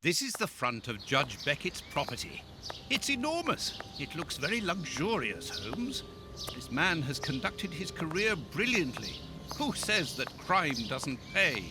This is the front of Judge Beckett's property. It's enormous. It looks very luxurious, Holmes. This man has conducted his career brilliantly. Who says that crime doesn't pay?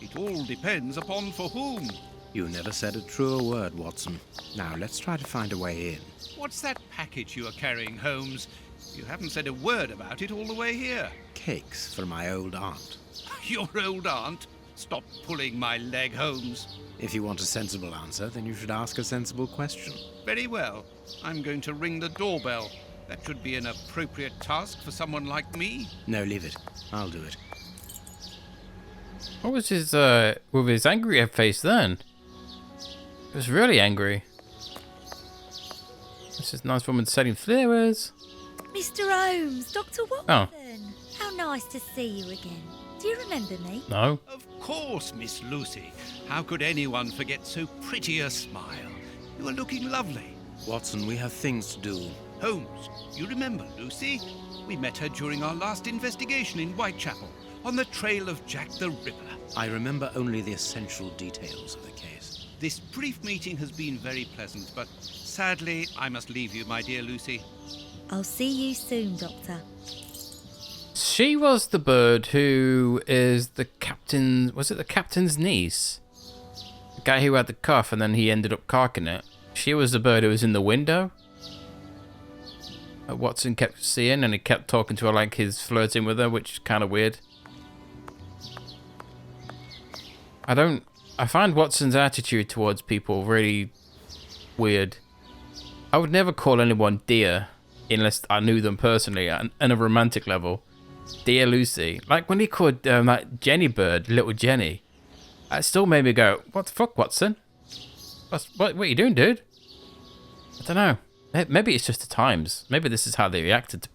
It all depends upon for whom. You never said a truer word, Watson. Now, let's try to find a way in. What's that package you are carrying, Holmes? You haven't said a word about it all the way here. Cakes for my old aunt. Your old aunt? Stop pulling my leg, Holmes. If you want a sensible answer, then you should ask a sensible question. Very well. I'm going to ring the doorbell. That should be an appropriate task for someone like me. No, leave it. I'll do it. What was his, with his angry face then? He was really angry. This is a nice woman selling flowers. Mr. Holmes, Dr. Watson. Oh. How nice to see you again. Do you remember me? No. Of course, Miss Lucy. How could anyone forget so pretty a smile? You are looking lovely. Watson, we have things to do. Holmes, you remember Lucy? We met her during our last investigation in Whitechapel, on the trail of Jack the Ripper. I remember only the essential details of the case. This brief meeting has been very pleasant, but sadly, I must leave you, my dear Lucy. I'll see you soon, Doctor. She was the bird who is the captain. Was it the captain's niece? The guy who had the cuff and then he ended up carking it. She was the bird who was in the window. Watson kept seeing and he kept talking to her like he's flirting with her, which is kind of weird. I find Watson's attitude towards people really weird. I would never call anyone dear unless I knew them personally on a romantic level. Dear Lucy. Like when he called that Jenny bird, little Jenny. That still made me go, what the fuck, Watson? What are you doing, dude? I don't know. Maybe it's just the times. Maybe this is how they reacted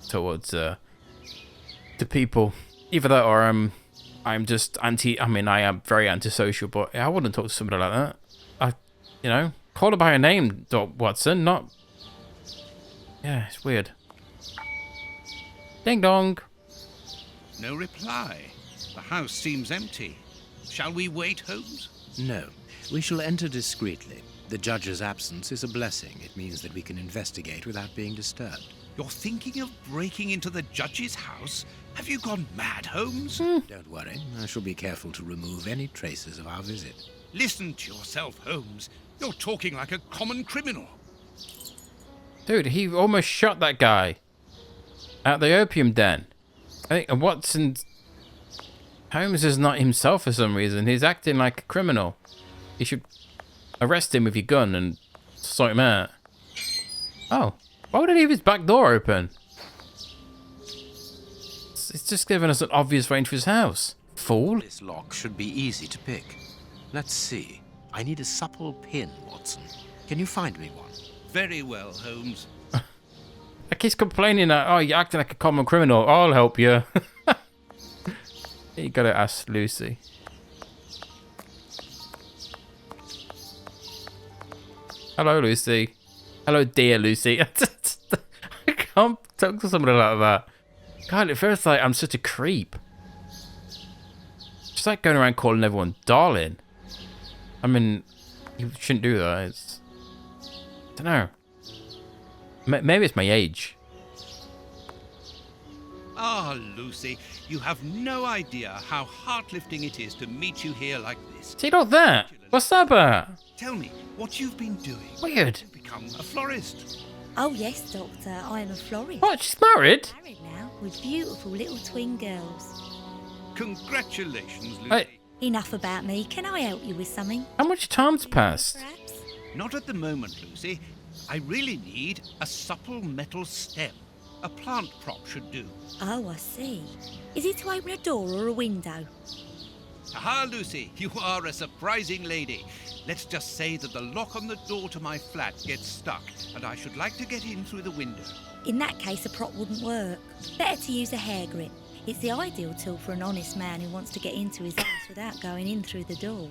towards to people. Either that or I'm just I am very antisocial, but I wouldn't talk to somebody like that. Call her by her name, Watson, not... Yeah, it's weird. Ding dong. No reply. The house seems empty. Shall we wait, Holmes? No, we shall enter discreetly. The judge's absence is a blessing. It means that we can investigate without being disturbed. You're thinking of breaking into the judge's house? Have you gone mad, Holmes? Don't worry. I shall be careful to remove any traces of our visit. Listen to yourself, Holmes. You're talking like a common criminal. Dude, he almost shot that guy at the opium den. I think Watson... Holmes is not himself for some reason. He's acting like a criminal. You should arrest him with your gun and sort him out. Oh, why would he leave his back door open? It's just giving us an obvious way into his house. Fool. This lock should be easy to pick. Let's see. I need a supple pin, Watson. Can you find me one? Very well, Holmes. Like he's complaining that, oh, you're acting like a common criminal. I'll help you. You gotta ask Lucy. Hello, Lucy. Hello, dear Lucy. I can't talk to somebody like that. God, it feels like I'm such a creep. Just like going around calling everyone darling. I mean, you shouldn't do that. It's... I don't know. Maybe it's my age. Ah, Lucy, you have no idea how heart-lifting it is to meet you here like this. See, not that. What's that about? Tell me what you've been doing. Weird. To become a florist. Oh, yes, Doctor. I am a florist. What? She's married? Married now, with beautiful little twin girls. Congratulations, Lucy. Hey. Enough about me. Can I help you with something? How much time's passed? Perhaps? Not at the moment, Lucy. I really need a supple metal stem. A plant prop should do. Oh, I see. Is it to open a door or a window? Aha, Lucy, you are a surprising lady. Let's just say that the lock on the door to my flat gets stuck, and I should like to get in through the window. In that case, a prop wouldn't work. Better to use a hair grip. It's the ideal tool for an honest man who wants to get into his house without going in through the door.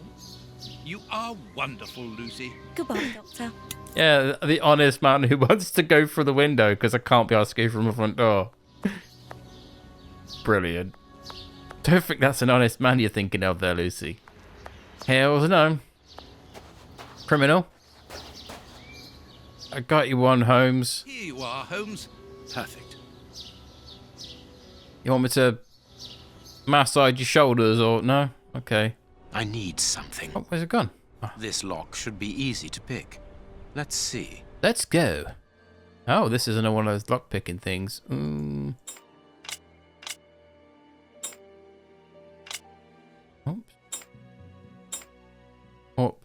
You are wonderful, Lucy. Goodbye, Doctor. Yeah, the honest man who wants to go through the window because I can't be asked to go from the front door. Brilliant. Don't think that's an honest man you're thinking of there, Lucy. Hells no. criminal. I got you one, Holmes. Here you are, Holmes. Perfect. You want me to massage your shoulders or no? Okay. I need something. Oh, where's it gone? This lock should be easy to pick. Let's see. Let's go. Oh, this is another one of those lock-picking things. Oops. Up.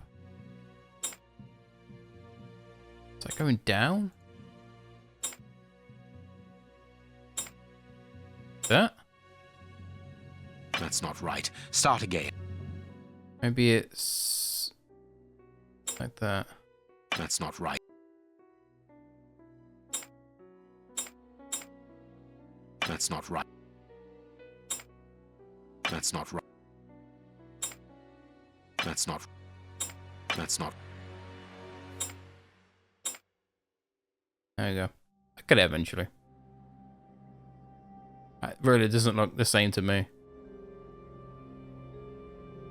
Is that going down? That? That's not right. Start again. Maybe it's like that. That's not right. That's not right. That's not right. That's not. That's not. There you go. I get it eventually. It really doesn't look the same to me.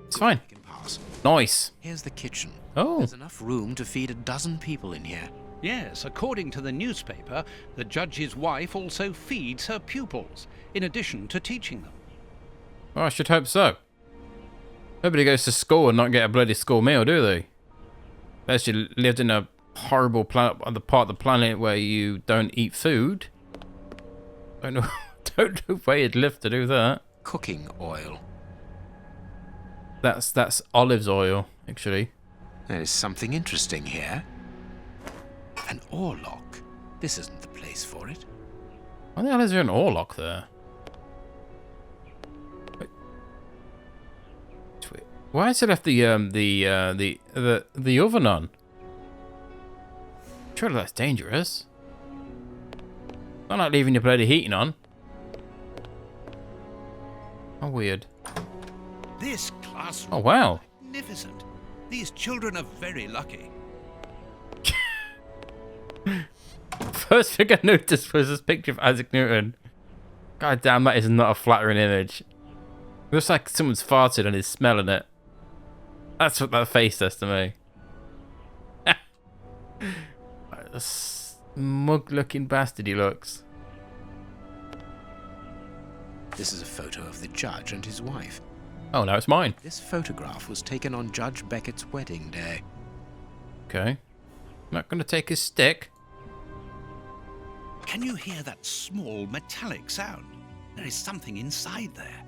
It's fine. I can pass. Nice. Here's the kitchen. Oh. There's enough room to feed 12 people in here. Yes, according to the newspaper, the judge's wife also feeds her pupils, in addition to teaching them. Well, I should hope so. Nobody goes to school and not get a bloody school meal, do they? Unless you lived in a horrible planet, the part of the planet where you don't eat food. Don't know where you'd live to do that. Cooking oil. That's olive oil, actually. There is something interesting here. An ore lock. This isn't the place for it. Why the hell is there an ore lock there? Wait. Why has it left the oven on? Surely that's dangerous. Not like leaving your bloody heating on. How weird. This classroom Oh wow. is magnificent. These children are very lucky. First thing I noticed was this picture of Isaac Newton. God damn, that is not a flattering image. It looks like someone's farted and is smelling it. That's what that face does to me. A smug-looking bastard he looks. This is a photo of the judge and his wife. Oh, now it's mine. This photograph was taken on Judge Beckett's wedding day. Okay. I'm not going to take his stick. Can you hear that small metallic sound? There is something inside there.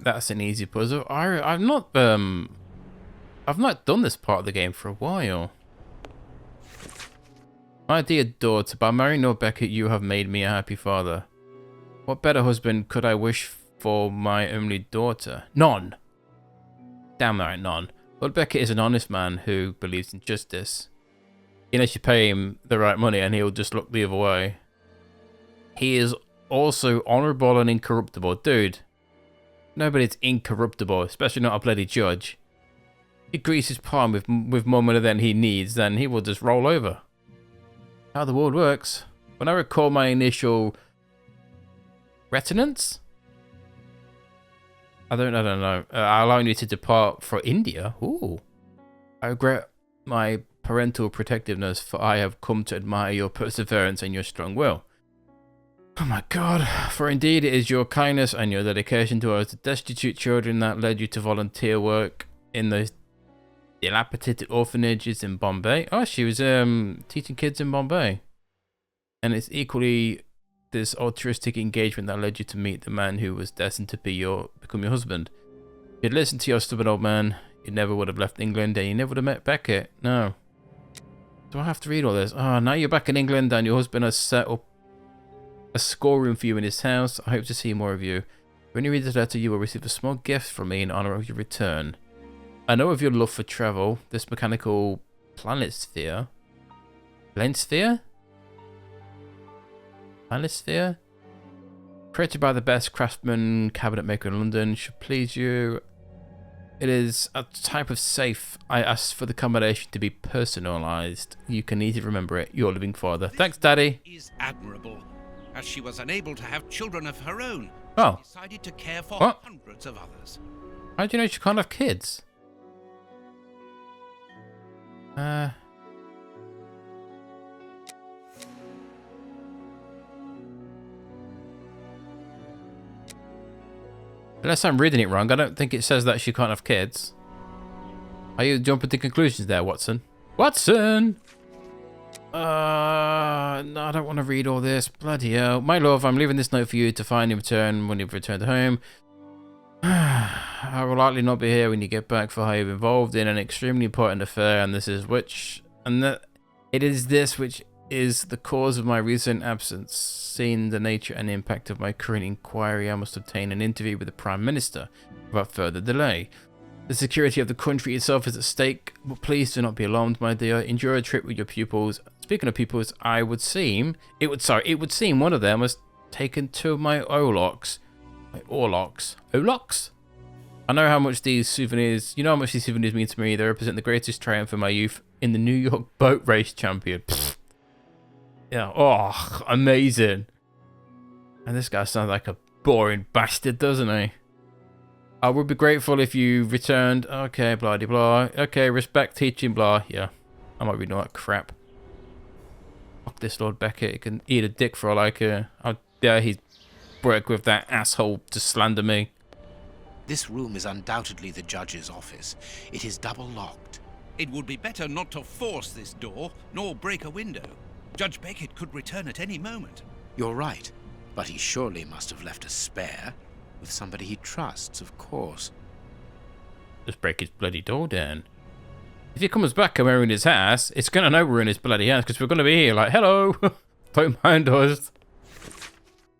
That's an easy puzzle. I've not done this part of the game for a while. My dear daughter, by marrying Lord Beckett, you have made me a happy father. What better husband could I wish for my only daughter? None. Damn right, none. Lord Beckett is an honest man who believes in justice. Unless you pay him the right money and he'll just look the other way. He is also honourable and incorruptible. Dude, nobody's incorruptible, especially not a bloody judge. He greases his palm with more money than he needs, then he will just roll over. How the world works. When I recall my initial retinence? I don't know. Allowing you to depart for India? Ooh. I regret my parental protectiveness, for I have come to admire your perseverance and your strong will. Oh my god, for indeed it is your kindness and your dedication towards the destitute children that led you to volunteer work in those dilapidated orphanages in Bombay. Oh, she was teaching kids in Bombay. And it's equally this altruistic engagement that led you to meet the man who was destined to become your husband. If you'd listened to your stupid old man, you never would have left England and you never would have met Beckett. No. Do I have to read all this? Oh, now you're back in England and your husband has set up a schoolroom for you in his house. I hope to see more of you. When you read the letter, you will receive a small gift from me in honour of your return. I know of your love for travel. This mechanical Planisphere. Planisphere? Planisphere? Created by the best craftsman cabinet maker in London. Should please you. It is a type of safe. I asked for the combination to be personalised. You can easily remember it. Your living father. Thanks, Daddy. Is admirable, as she was unable to have children of her own. Oh. She decided to care for What? hundreds of others. How do you know she can't have kids? Unless I'm reading it wrong, I don't think it says that she can't have kids. Are you jumping to conclusions there, Watson? Watson! No, I don't want to read all this. Bloody hell. My love, I'm leaving this note for you to find in return when you've returned home. I will likely not be here when you get back, for I am involved in an extremely important affair, and it is this which is the cause of my recent absence. Seeing the nature and impact of my current inquiry, I must obtain an interview with the Prime Minister without further delay. The security of the country itself is at stake, but please do not be alarmed, my dear. Enjoy a trip with your pupils. Speaking of pupils, it would seem one of them has taken two of my Orlocks. Orlocks? I know how much these souvenirs, you know how much these souvenirs mean to me. They represent the greatest triumph of my youth in the New York boat race champion. Pfft. Yeah, oh, amazing. And this guy sounds like a boring bastard, doesn't he? I would be grateful if you returned. Okay, blah de blah. Okay, respect teaching, blah. Yeah, I might read all that crap. Fuck this Lord Beckett. He can eat a dick for all I care. How dare he work with that asshole to slander me. This room is undoubtedly the judge's office. It is double locked. It would be better not to force this door, nor break a window. Judge Beckett could return at any moment. You're right, but he surely must have left a spare. With somebody he trusts, of course. Just break his bloody door down. If he comes back and we're in his house, it's going to know we're in his bloody house, because we're going to be here like, hello, don't mind us.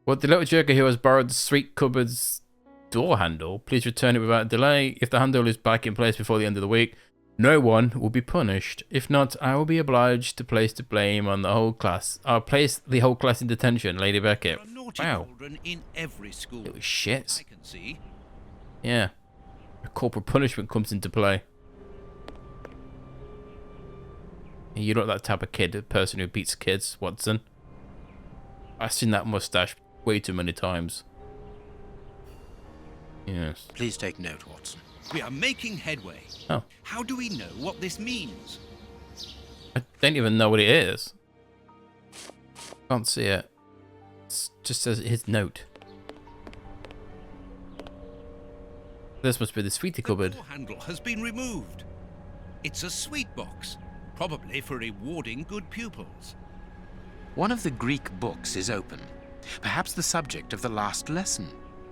Well, the little joker who has borrowed the sweet cupboard's door handle, please return it without delay. If the handle is back in place before the end of the week, no one will be punished. If not, I will be obliged to place the blame on the whole class. I'll place the whole class in detention, Lady Beckett. There are naughty children in every school. Little shits. I can see. Yeah. Corporal punishment comes into play. You're not that type of kid, a person who beats kids, Watson. I've seen that mustache way too many times. Yes. Please take note, Watson. We are making headway. Oh. How do we know what this means? I don't even know what it is. Can't see it. It just says his note. This must be the sweetie cupboard. The door handle has been removed. It's a sweet box, probably for rewarding good pupils. One of the Greek books is open. Perhaps the subject of the last lesson.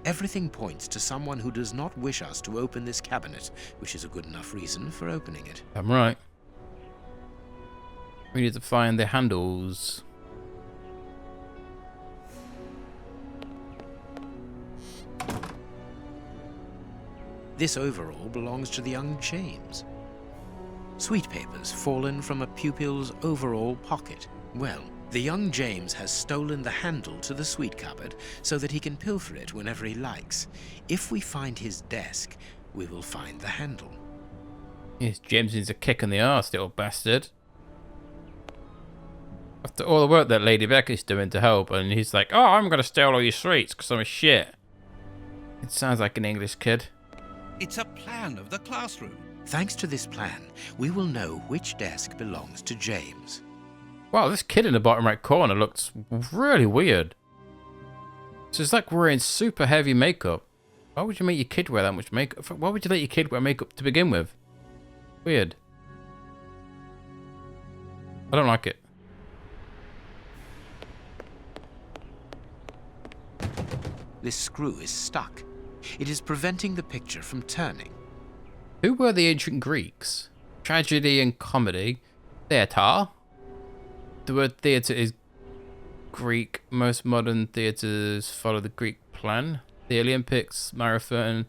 Everything points to someone who does not wish us to open this cabinet, which is a good enough reason for opening it. I'm right. We need to find the handles. This overall belongs to the young James. Sweet papers fallen from a pupil's overall pocket. Well, the young James has stolen the handle to the sweet cupboard so that he can pilfer it whenever he likes. If we find his desk, we will find the handle. Yes, James needs a kick in the arse, little bastard. After all the work that Lady Beckett's doing to help, and he's like, oh, I'm going to steal all your sweets because I'm a shit. It sounds like an English kid. It's a plan of the classroom. Thanks to this plan, we will know which desk belongs to James. Wow, this kid in the bottom right corner looks really weird. So it's like wearing super heavy makeup. Why would you make your kid wear that much makeup? Why would you let your kid wear makeup to begin with? Weird. I don't like it. This screw is stuck. It is preventing the picture from turning. Who were the ancient Greeks? Tragedy and comedy. Theatre. The word theatre is Greek. Most modern theatres follow the Greek plan. The Olympics, marathon,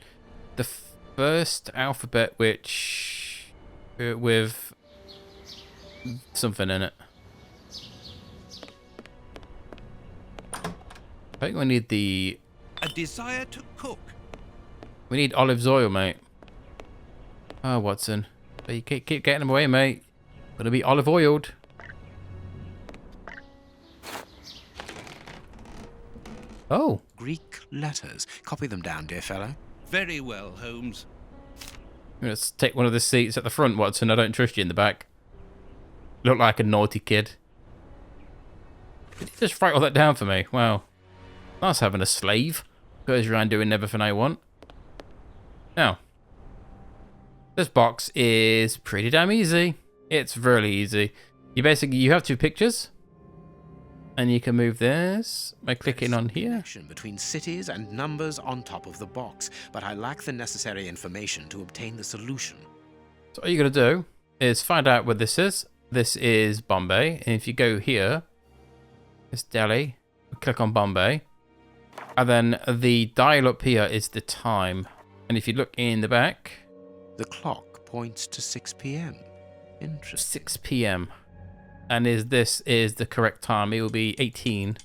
the first alphabet which with something in it. I think we need A desire to cook. We need olive oil, mate. Oh, Watson. You keep getting them away, mate. Gonna be olive oiled. Oh. Greek letters. Copy them down, dear fellow. Very well, Holmes. Let's take one of the seats at the front, Watson. I don't trust you in the back. Look like a naughty kid. Did he just write all that down for me? Wow. Nice having a slave. Goes around doing everything I want. Now, this box is pretty damn easy. It's really easy. You have 2 pictures. And you can move this by clicking on here. Connection between cities and numbers on top of the box, but I lack the necessary information to obtain the solution. So all you're going to do is find out what this is. This is Bombay. And if you go here, it's Delhi. Click on Bombay. And then the dial up here is the time. And if you look in the back, the clock points to 6 p.m. Interesting. 6 p.m. And this is the correct time. It will be 18.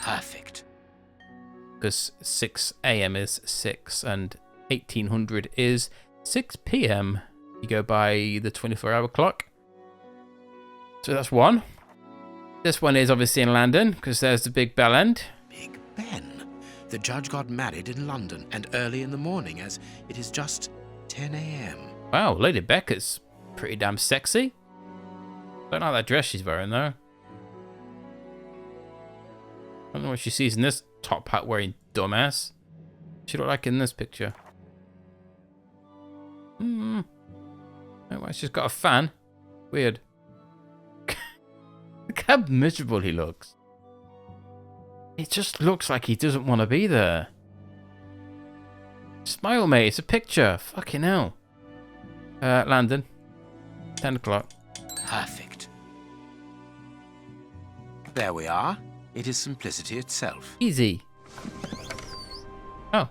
Perfect. Because 6 a.m. is 6 and 1800 is 6 p.m. You go by the 24-hour clock. So that's 1. This one is obviously in London because there's the Big Bell End. Big Ben. The judge got married in London and early in the morning as it is just 10 a.m. Wow, Lady Beckett's pretty damn sexy. Don't like that dress she's wearing though. I don't know what she sees in this top hat wearing dumbass. She look like in this picture. Oh, well, she's got a fan. Weird. Look how miserable he looks. It just looks like he doesn't want to be there. Smile, mate. It's a picture. Fucking hell. Landon. 10 o'clock. Perfect. There we are. It is simplicity itself. Easy. Oh.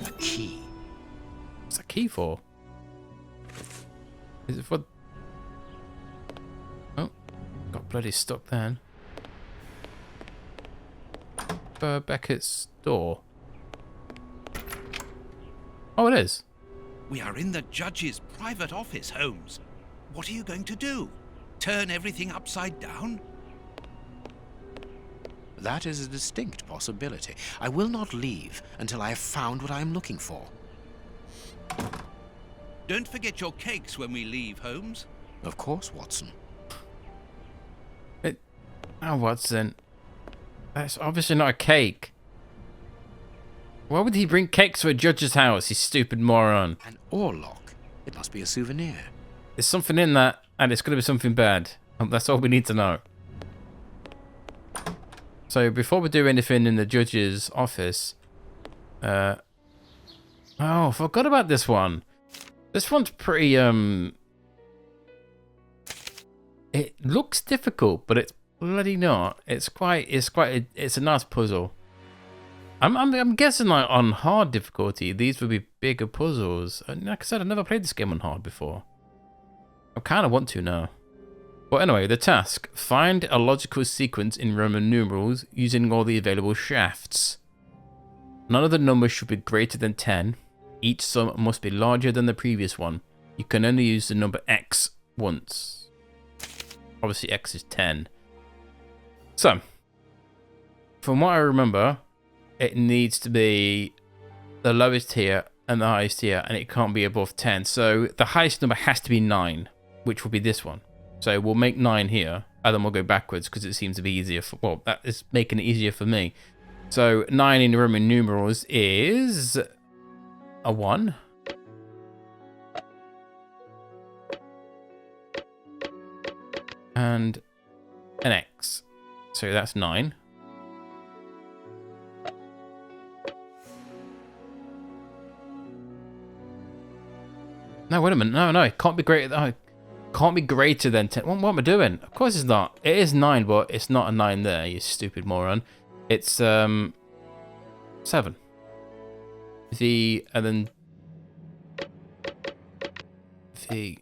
A key. What's a key for? Is it for... Oh. Got bloody stuck then. Beckett's door. Oh, it is. We are in the judge's private office, Holmes. What are you going to do? Turn everything upside down? That is a distinct possibility. I will not leave until I have found what I am looking for. Don't forget your cakes when we leave, Holmes. Of course, Watson. Oh, Watson. That's obviously not a cake. Why would he bring cakes to a judge's house, you stupid moron? An oar lock. It must be a souvenir. There's something in that, and it's going to be something bad. That's all we need to know. So before we do anything in the judge's office... Oh, I forgot about this one. This one's pretty, It looks difficult, but it's bloody not. It's a nice puzzle. I'm guessing like on hard difficulty, these would be bigger puzzles. And like I said, I've never played this game on hard before. I kind of want to now. But anyway, the task. Find a logical sequence in Roman numerals using all the available shafts. None of the numbers should be greater than 10. Each sum must be larger than the previous one. You can only use the number x once. Obviously x is 10. So, from what I remember, it needs to be the lowest here and the highest here, and it can't be above 10. So the highest number has to be 9, which will be this one. So we'll make 9 here, and then we'll go backwards because it seems to be easier for, well, that is making it easier for me. So 9 in Roman numerals is a 1. And an X. So that's 9. No, wait a minute. No, it can't be greater. Oh, can't be greater than 10. What am I doing? Of course it's not. It is 9, but it's not a 9 there, you stupid moron. It's 7. V and then V.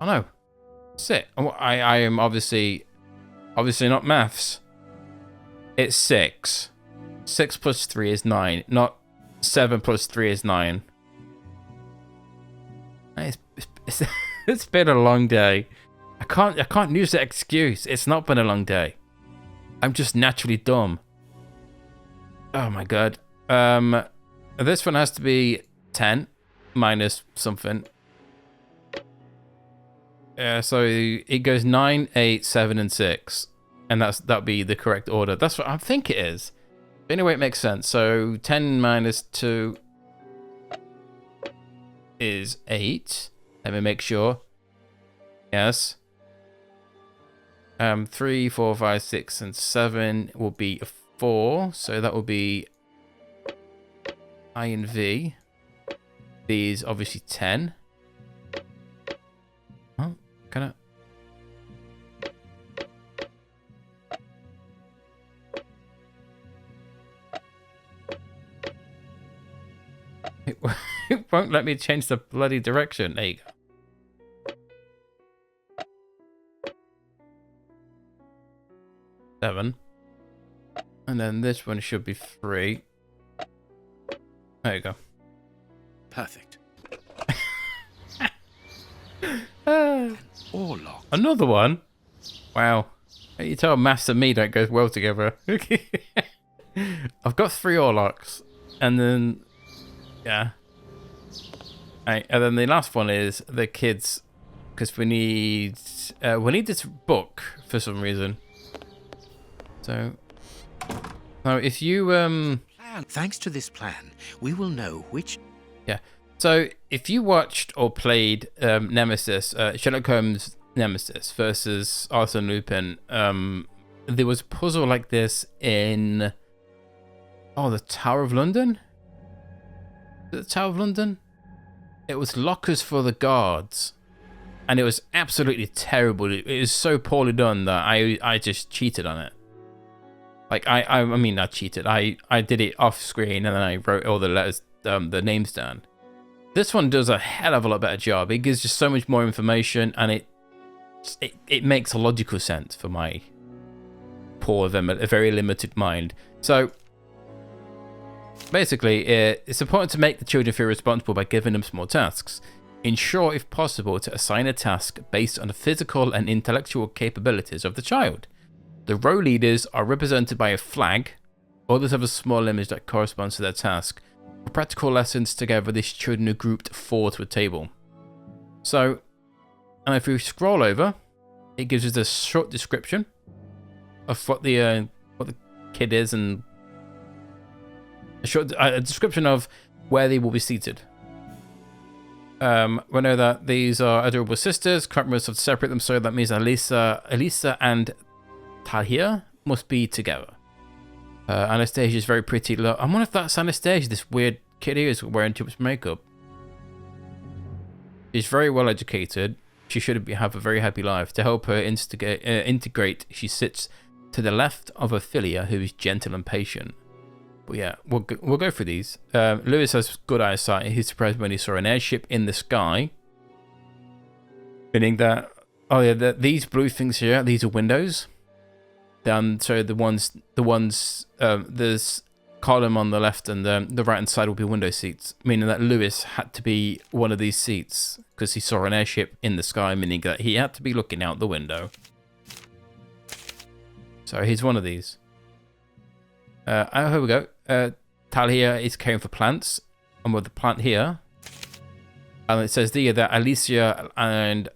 Oh no. Sit. I am obviously not maths. It's 6. 6 plus 3 is 9, not 7 plus 3 is 9. It's been a long day. I can't use that excuse. It's not been a long day. I'm just naturally dumb. Oh my god. This one has to be 10 minus something. So it goes 9, 8, 7, and 6. And that'll be the correct order. That's what I think it is. Anyway, it makes sense. So 10 minus 2 is 8. Let me make sure. Yes. 3, 4, 5, 6, and 7 will be a 4. So that will be I and V. V is obviously 10. Oh, can I? It won't let me change the bloody direction. There you go. 7. And then this one should be 3. There you go. Perfect. Or locked. Another one? Wow. You tell maths and me don't go well together. I've got 3 Orlocks. And then... yeah. Right, and then the last one is the kids. Because we need this book for some reason. So if you... Thanks to this plan, we will know which... yeah. So if you watched or played Nemesis, Sherlock Holmes Nemesis versus Arsène Lupin, there was a puzzle like this in... oh, the Tower of London? The Tower of London? It was lockers for the guards. And it was absolutely terrible. It was so poorly done that I just cheated on it. Like, I mean, not cheated. I did it off screen and then I wrote all the letters, the names down. This one does a hell of a lot better job. It gives just so much more information and it makes a logical sense for my poor, a very limited mind. So, basically, it's important to make the children feel responsible by giving them small tasks. Ensure, if possible, to assign a task based on the physical and intellectual capabilities of the child. The row leaders are represented by a flag. Others have a small image that corresponds to their task. For practical lessons together, these children are grouped 4 to a table. So, and if we scroll over, it gives us a short description of what the kid is and a description of where they will be seated. We know that these are adorable sisters. Cameras have to separate them, so that means Elisa and Tahir must be together. Anastasia is very pretty. I wonder if that's Anastasia, this weird kid here is wearing too much makeup. She's very well educated. She should have a very happy life. To help her integrate, she sits to the left of Ophelia, who is gentle and patient. But yeah, we'll go through these. Lewis has good eyesight. He's surprised when he saw an airship in the sky. Meaning that, oh yeah, these blue things here, these are windows. So there's column on the left and the right hand side will be window seats. Meaning that Lewis had to be one of these seats because he saw an airship in the sky, meaning that he had to be looking out the window. So he's one of these. Here we go. Talia is caring for plants. And with the plant here. And it says there that Alicia and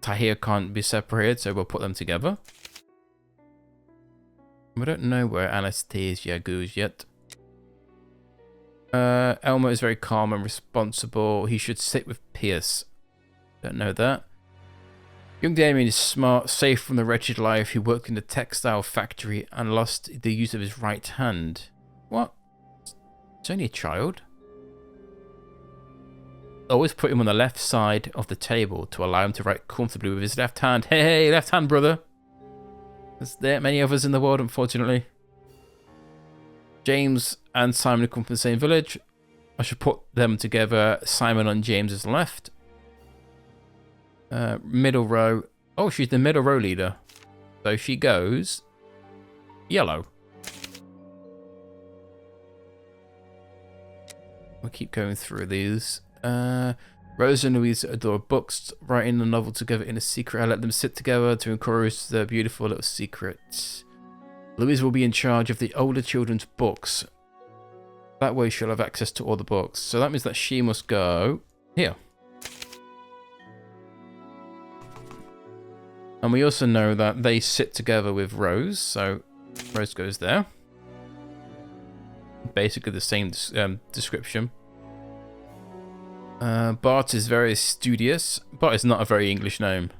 Tahir can't be separated, so we'll put them together. We don't know where Anastasia goes yet. Elmer is very calm and responsible. He should sit with Pierce. Don't know that. Young Damien is smart, safe from the wretched life. He worked in the textile factory and lost the use of his right hand. What? It's only a child. Always put him on the left side of the table to allow him to write comfortably with his left hand. Hey, left hand, brother. There's many of us in the world, unfortunately. James and Simon come from the same village. I should put them together. Simon on James's left. Middle row. Oh, she's the middle row leader. So she goes yellow. We'll keep going through these. Rose and Louise adore books, writing the novel together in a secret. I let them sit together to encourage their beautiful little secrets. Louise will be in charge of the older children's books. That way she'll have access to all the books. So that means that she must go here. And we also know that they sit together with Rose, so Rose goes there. Basically the same description. Bart is very studious. Bart is not a very English name.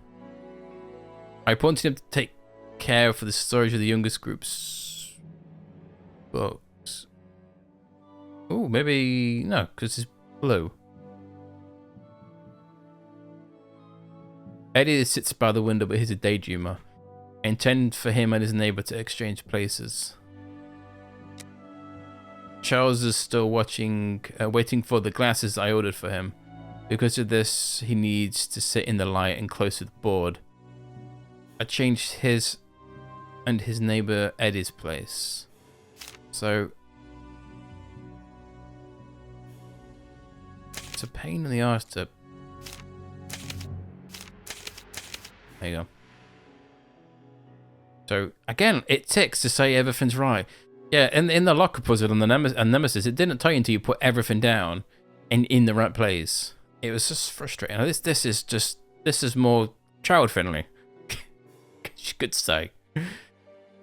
I appointed him to take care for the storage of the youngest group's books. Oh, maybe... no, because it's blue. Eddie sits by the window, but he's a daydreamer. I intend for him and his neighbor to exchange places. Charles is still waiting for the glasses I ordered for him. Because of this, he needs to sit in the light and close to the board. I changed his and his neighbor Eddie's place. So it's a pain in the arse to... There you go. So again, it ticks to say everything's right. Yeah, in the locker puzzle and the Nemesis, it didn't tell you until you put everything down in the right place. It was just frustrating. Now, this is more child friendly. You could say.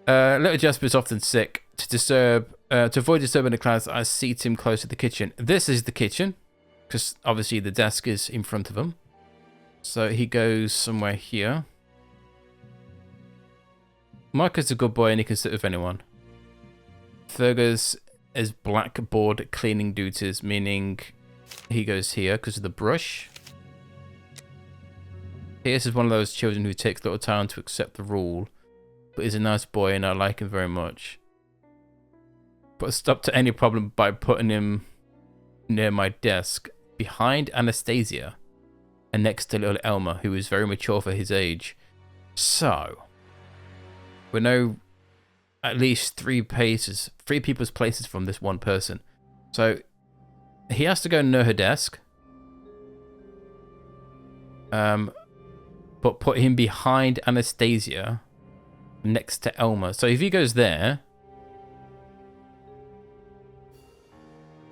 Little Jasper is often sick. To avoid disturbing the class, I seat him close to the kitchen. This is the kitchen, because obviously the desk is in front of him. So he goes somewhere here. Marcus is a good boy and he can sit with anyone. Fergus is blackboard cleaning duties, meaning he goes here because of the brush. Pierce is one of those children who takes little time to accept the rule, but he's a nice boy and I like him very much. Put a stop to any problem by putting him near my desk, behind Anastasia, and next to little Elmer, who is very mature for his age. So, we know at least three people's places from this one person. So, he has to go near her desk. But put him behind Anastasia, next to Elmer. So if he goes there...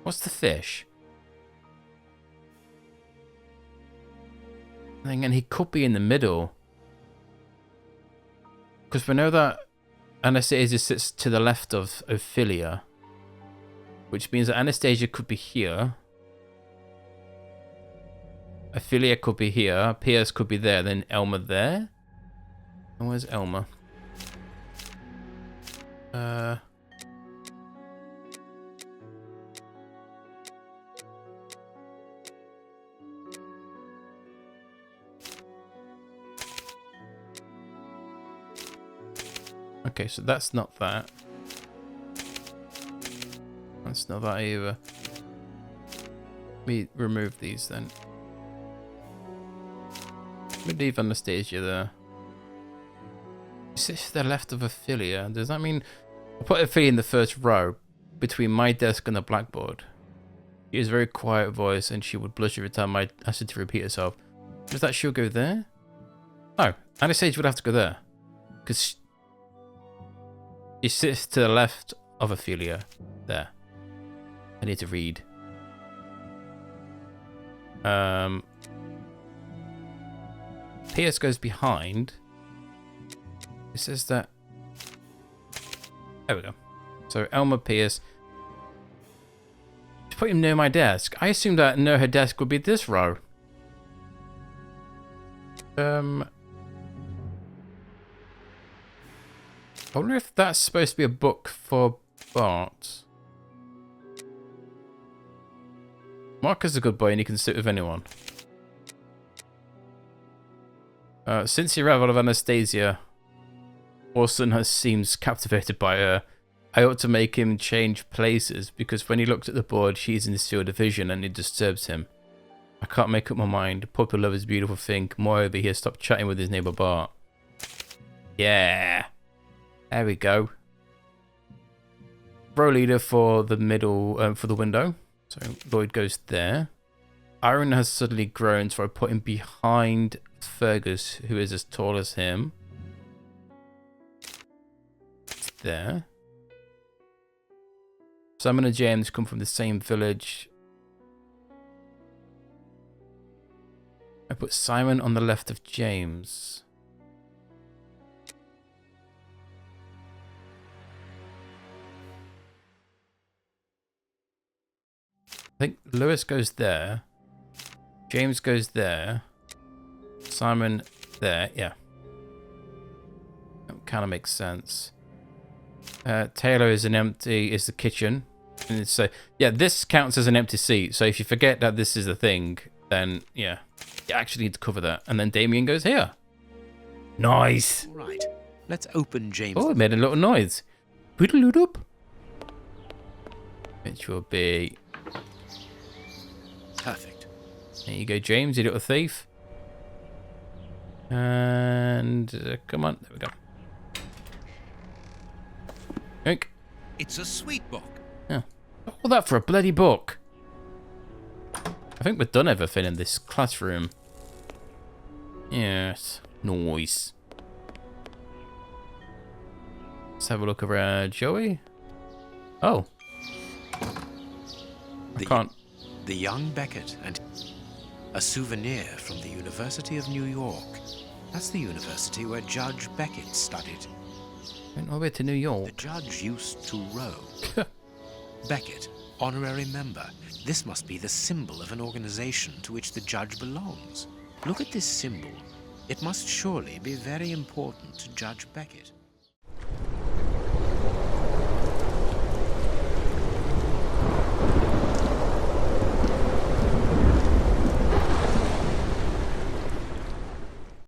What's the fish? And he could be in the middle. Because we know that Anastasia sits to the left of Ophelia. Which means that Anastasia could be here. Ophelia could be here. Pierce could be there. Then Elmer there. And where's Elmer? Okay, so that's not that. That's not that either. Let me remove these then. Let me leave Anastasia there. She sits to the left of Ophelia. Does that mean... I'll put Ophelia in the first row, between my desk and the blackboard. She has a very quiet voice and she would blush every time I asked her to repeat herself. Does that she'll go there? Oh, Anastasia would have to go there. Because she sits to the left of Ophelia. There. I need to read. Pierce goes behind. It says that... There we go. So Elmer Pierce. To put him near my desk. I assumed that near her desk would be this row. I wonder if that's supposed to be a book for Bart. Marcus is a good boy and he can sit with anyone. Since the arrival of Anastasia, Orson seems captivated by her. I ought to make him change places because when he looks at the board, she's in his field of vision and it disturbs him. I can't make up my mind. Puppy love is a beautiful thing. Moreover, he has stopped chatting with his neighbor Bart. Yeah. There we go. Row leader for the middle, for the window. So Lloyd goes there. Aaron has suddenly grown, so I put him behind Fergus, who is as tall as him. It's there. Simon and James come from the same village. I put Simon on the left of James. I think Lewis goes there. James goes there. Simon there. Yeah. That kind of makes sense. Taylor is the kitchen. And so, yeah, this counts as an empty seat. So if you forget that this is the thing, then, yeah, you actually need to cover that. And then Damien goes here. Nice. All right, let's open James. Oh, it made a little noise. Boodle-loop. Which will be... Perfect. There you go, James, you little thief. And come on, there we go. Oink. It's a sweet book. Yeah. All that for a bloody book. I think we're done everything in this classroom. Yes. Nice. Let's have a look around, shall we? Oh. I can't. The young Beckett and a souvenir from the University of New York. That's the university where Judge Beckett studied. Went all the way to New York. The judge used to row. Beckett, honorary member. This must be the symbol of an organization to which the judge belongs. Look at this symbol. It must surely be very important to Judge Beckett.